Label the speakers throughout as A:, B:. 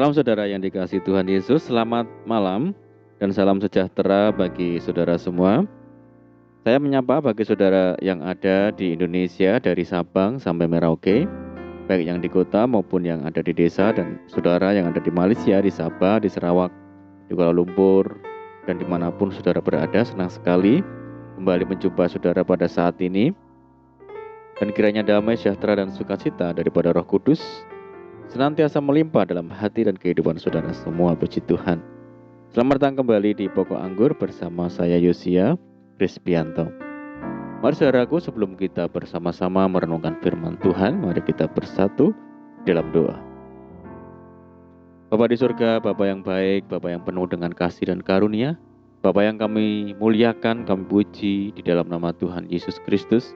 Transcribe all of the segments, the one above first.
A: Salam saudara yang dikasihi Tuhan Yesus, selamat malam dan salam sejahtera bagi saudara semua. Saya menyapa bagi saudara yang ada di Indonesia dari Sabang sampai Merauke, baik yang di kota maupun yang ada di desa, dan saudara yang ada di Malaysia, di Sabah, di Sarawak, di Kuala Lumpur, dan dimanapun saudara berada. Senang sekali kembali menjumpa saudara pada saat ini. Dan kiranya damai, sejahtera, dan sukacita daripada Roh Kudus senantiasa melimpah dalam hati dan kehidupan saudara semua. Puji Tuhan. Selamat datang kembali di Pokok Anggur bersama saya Yosia Krispianto. Mari saudaraku, sebelum kita bersama-sama merenungkan firman Tuhan, mari kita bersatu dalam doa. Bapa di surga, Bapa yang baik, Bapa yang penuh dengan kasih dan karunia, Bapa yang kami muliakan, kami puji di dalam nama Tuhan Yesus Kristus.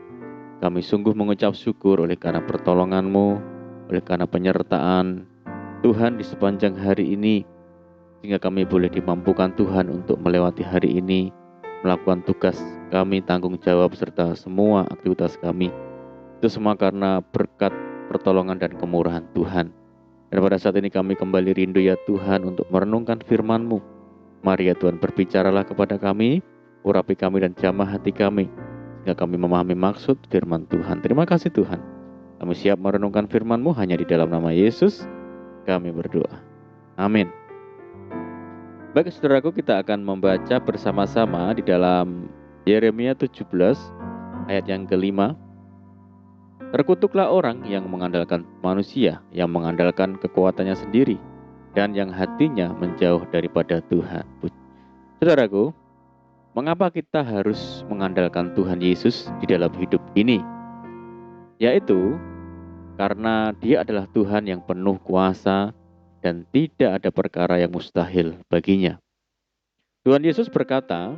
A: Kami sungguh mengucap syukur oleh karena pertolongan-Mu, oleh karena penyertaan Tuhan di sepanjang hari ini, sehingga kami boleh dimampukan Tuhan untuk melewati hari ini, melakukan tugas kami, tanggung jawab, serta semua aktivitas kami. Itu semua karena berkat, pertolongan, dan kemurahan Tuhan. Dan pada saat ini kami kembali rindu ya Tuhan untuk merenungkan firman-Mu. Mari ya Tuhan, berbicaralah kepada kami, urapi kami dan jamah hati kami, sehingga kami memahami maksud firman Tuhan. Terima kasih Tuhan. Kami siap merenungkan firman-Mu hanya di dalam nama Yesus kami berdoa. Amin. Baik saudaraku, kita akan membaca bersama-sama di dalam Yeremia 17 ayat yang kelima. Terkutuklah orang yang mengandalkan manusia, yang mengandalkan kekuatannya sendiri, dan yang hatinya menjauh daripada Tuhan. Saudaraku, mengapa kita harus mengandalkan Tuhan Yesus di dalam hidup ini? Yaitu karena Dia adalah Tuhan yang penuh kuasa dan tidak ada perkara yang mustahil baginya. Tuhan Yesus berkata,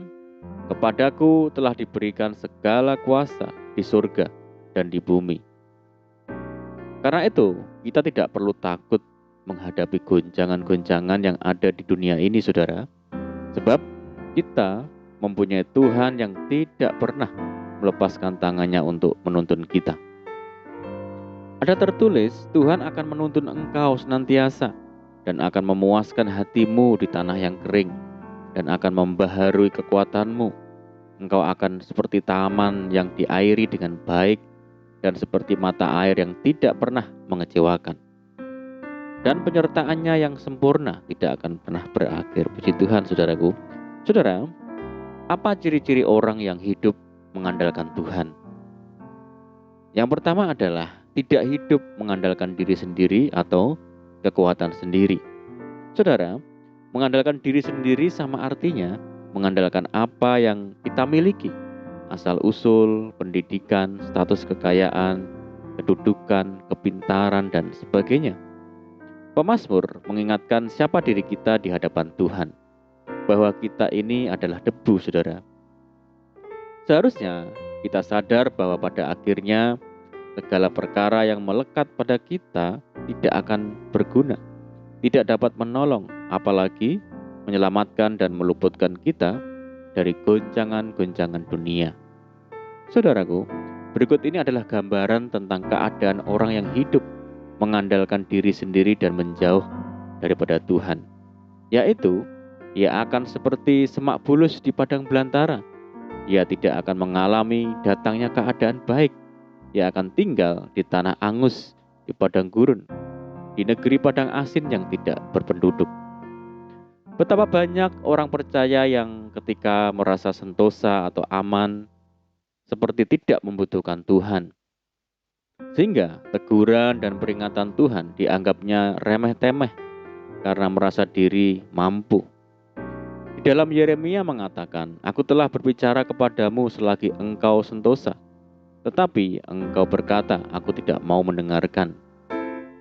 A: "Kepadaku telah diberikan segala kuasa di surga dan di bumi." Karena itu, kita tidak perlu takut menghadapi goncangan-goncangan yang ada di dunia ini, saudara. Sebab kita mempunyai Tuhan yang tidak pernah melepaskan tangannya untuk menuntun kita. Ada tertulis, Tuhan akan menuntun engkau senantiasa dan akan memuaskan hatimu di tanah yang kering dan akan membaharui kekuatanmu. Engkau akan seperti taman yang diairi dengan baik dan seperti mata air yang tidak pernah mengecewakan. Dan penyertaannya yang sempurna tidak akan pernah berakhir. Puji Tuhan, saudaraku. Saudara, apa ciri-ciri orang yang hidup mengandalkan Tuhan? Yang pertama adalah tidak hidup mengandalkan diri sendiri atau kekuatan sendiri. Saudara, mengandalkan diri sendiri sama artinya mengandalkan apa yang kita miliki, asal-usul, pendidikan, status kekayaan, kedudukan, kepintaran, dan sebagainya. Pemazmur mengingatkan siapa diri kita di hadapan Tuhan, bahwa kita ini adalah debu, saudara. Seharusnya kita sadar bahwa pada akhirnya segala perkara yang melekat pada kita tidak akan berguna, tidak dapat menolong, apalagi menyelamatkan dan meluputkan kita dari goncangan-goncangan dunia. Saudaraku, berikut ini adalah gambaran tentang keadaan orang yang hidup mengandalkan diri sendiri dan menjauh daripada Tuhan. Yaitu, ia akan seperti semak bulus di padang belantara. Ia tidak akan mengalami datangnya keadaan baik. Ia akan tinggal di tanah angus, di padang gurun, di negeri padang asin yang tidak berpenduduk. Betapa banyak orang percaya yang ketika merasa sentosa atau aman, seperti tidak membutuhkan Tuhan. Sehingga teguran dan peringatan Tuhan dianggapnya remeh-temeh karena merasa diri mampu. Di dalam Yeremia mengatakan, "Aku telah berbicara kepadamu selagi engkau sentosa. Tetapi engkau berkata, aku tidak mau mendengarkan.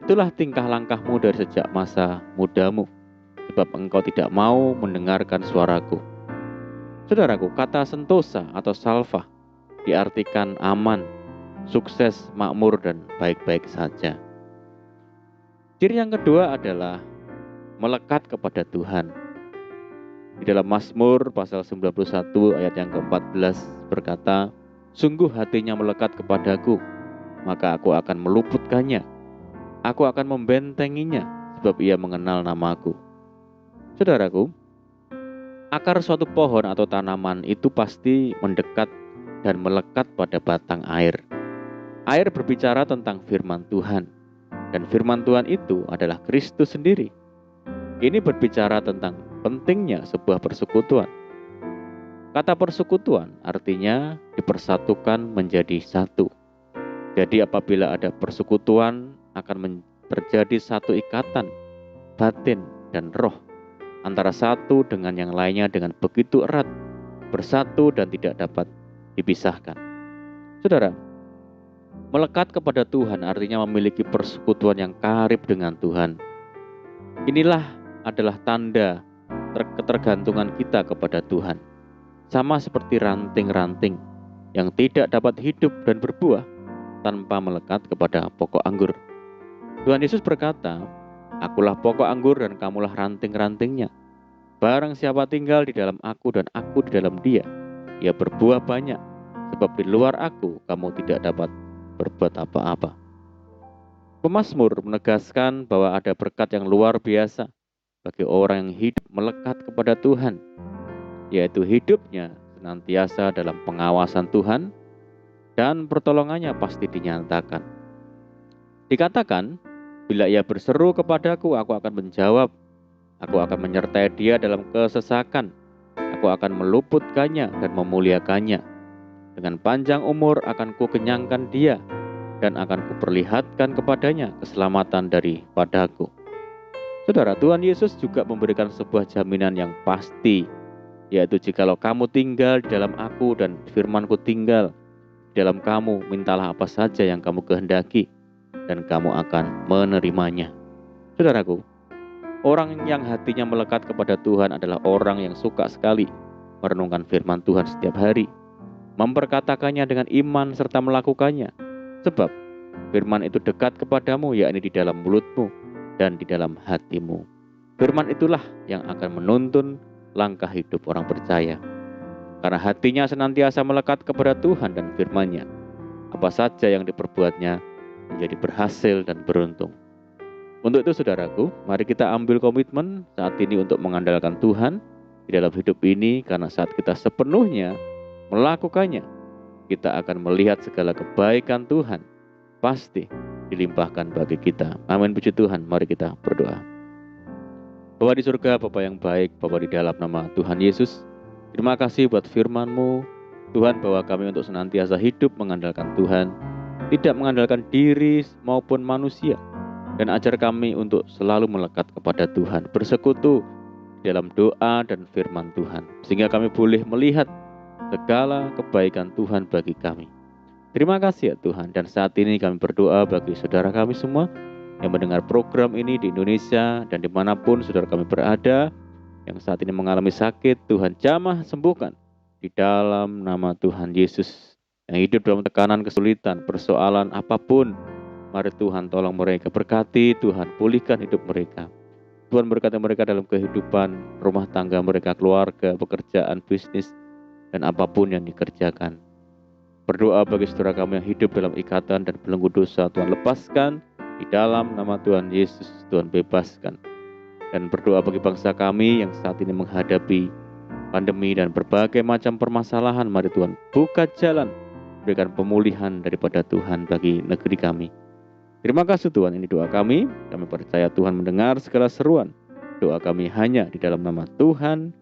A: Itulah tingkah langkahmu dari sejak masa mudamu, sebab engkau tidak mau mendengarkan suaraku." Saudaraku, kata sentosa atau salva diartikan aman, sukses, makmur, dan baik-baik saja. Ciri yang kedua adalah melekat kepada Tuhan. Di dalam Mazmur pasal 91 ayat yang ke-14 berkata, "Sungguh hatinya melekat kepadaku, maka aku akan meluputkannya. Aku akan membentenginya sebab ia mengenal namaku. Saudaraku, akar suatu pohon atau tanaman itu pasti mendekat dan melekat pada batang air. Air berbicara tentang firman Tuhan, dan firman Tuhan itu adalah Kristus sendiri. Ini berbicara tentang pentingnya sebuah persekutuan. Kata persekutuan artinya dipersatukan menjadi satu. Jadi apabila ada persekutuan akan terjadi satu ikatan batin dan roh antara satu dengan yang lainnya dengan begitu erat, bersatu dan tidak dapat dipisahkan. Saudara, melekat kepada Tuhan artinya memiliki persekutuan yang karib dengan Tuhan. Inilah adalah tanda ketergantungan kita kepada Tuhan. Sama seperti ranting-ranting yang tidak dapat hidup dan berbuah tanpa melekat kepada pokok anggur. Tuhan Yesus berkata, "Akulah pokok anggur dan kamulah ranting-rantingnya. Barang siapa tinggal di dalam aku dan aku di dalam dia, ia berbuah banyak, sebab di luar aku kamu tidak dapat berbuat apa-apa." Pemazmur menegaskan bahwa ada berkat yang luar biasa bagi orang yang hidup melekat kepada Tuhan, yaitu hidupnya senantiasa dalam pengawasan Tuhan dan pertolongannya pasti dinyatakan. Dikatakan, bila ia berseru kepadaku, aku akan menjawab. Aku akan menyertai dia dalam kesesakan. Aku akan meluputkannya dan memuliakannya. Dengan panjang umur akan kukenyangkan dia dan akan kuperlihatkan kepadanya keselamatan daripadaku. Saudara, Tuhan Yesus juga memberikan sebuah jaminan yang pasti, yaitu jikalau kamu tinggal di dalam aku dan firman-Ku tinggal di dalam kamu, mintalah apa saja yang kamu kehendaki dan kamu akan menerimanya. Saudaraku, orang yang hatinya melekat kepada Tuhan adalah orang yang suka sekali merenungkan firman Tuhan setiap hari, memperkatakannya dengan iman serta melakukannya. Sebab firman itu dekat kepadamu, yakni di dalam mulutmu dan di dalam hatimu. Firman itulah yang akan menuntun langkah hidup orang percaya. Karena hatinya senantiasa melekat kepada Tuhan dan firman-Nya, apa saja yang diperbuatnya menjadi berhasil dan beruntung. Untuk itu saudaraku, mari kita ambil komitmen saat ini untuk mengandalkan Tuhan di dalam hidup ini, karena saat kita sepenuhnya melakukannya, kita akan melihat segala kebaikan Tuhan pasti dilimpahkan bagi kita. Amin, puji Tuhan. Mari kita berdoa. Bapa di surga, Bapa yang baik, Bapa di dalam nama Tuhan Yesus, terima kasih buat firman-Mu, Tuhan, bahwa kami untuk senantiasa hidup mengandalkan Tuhan, tidak mengandalkan diri maupun manusia, dan ajar kami untuk selalu melekat kepada Tuhan, bersekutu dalam doa dan firman Tuhan, sehingga kami boleh melihat segala kebaikan Tuhan bagi kami. Terima kasih ya Tuhan, dan saat ini kami berdoa bagi saudara kami semua yang mendengar program ini di Indonesia dan dimanapun saudara kami berada, yang saat ini mengalami sakit, Tuhan jamah sembuhkan di dalam nama Tuhan Yesus. Yang hidup dalam tekanan, kesulitan, persoalan apapun, mari Tuhan tolong mereka, berkati Tuhan, pulihkan hidup mereka. Tuhan berkati mereka dalam kehidupan rumah tangga mereka, keluarga, pekerjaan, bisnis, dan apapun yang dikerjakan. Berdoa bagi saudara kami yang hidup dalam ikatan dan belenggu dosa, Tuhan lepaskan di dalam nama Tuhan Yesus, Tuhan bebaskan. Dan berdoa bagi bangsa kami yang saat ini menghadapi pandemi dan berbagai macam permasalahan, mari Tuhan buka jalan, berikan pemulihan daripada Tuhan bagi negeri kami. Terima kasih Tuhan, ini doa kami percaya Tuhan mendengar segala seruan. Doa kami hanya di dalam nama Tuhan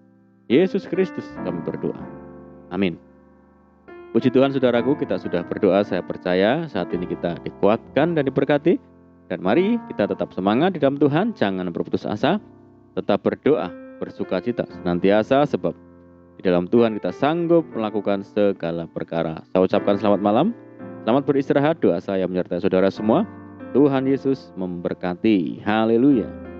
A: Yesus Kristus kami berdoa. Amin. Puji Tuhan saudaraku, kita sudah berdoa, saya percaya saat ini kita dikuatkan dan diberkati. Dan mari kita tetap semangat di dalam Tuhan, jangan berputus asa, tetap berdoa, bersukacita senantiasa, sebab di dalam Tuhan kita sanggup melakukan segala perkara. Saya ucapkan selamat malam, selamat beristirahat, doa saya menyertai saudara semua. Tuhan Yesus memberkati. Haleluya.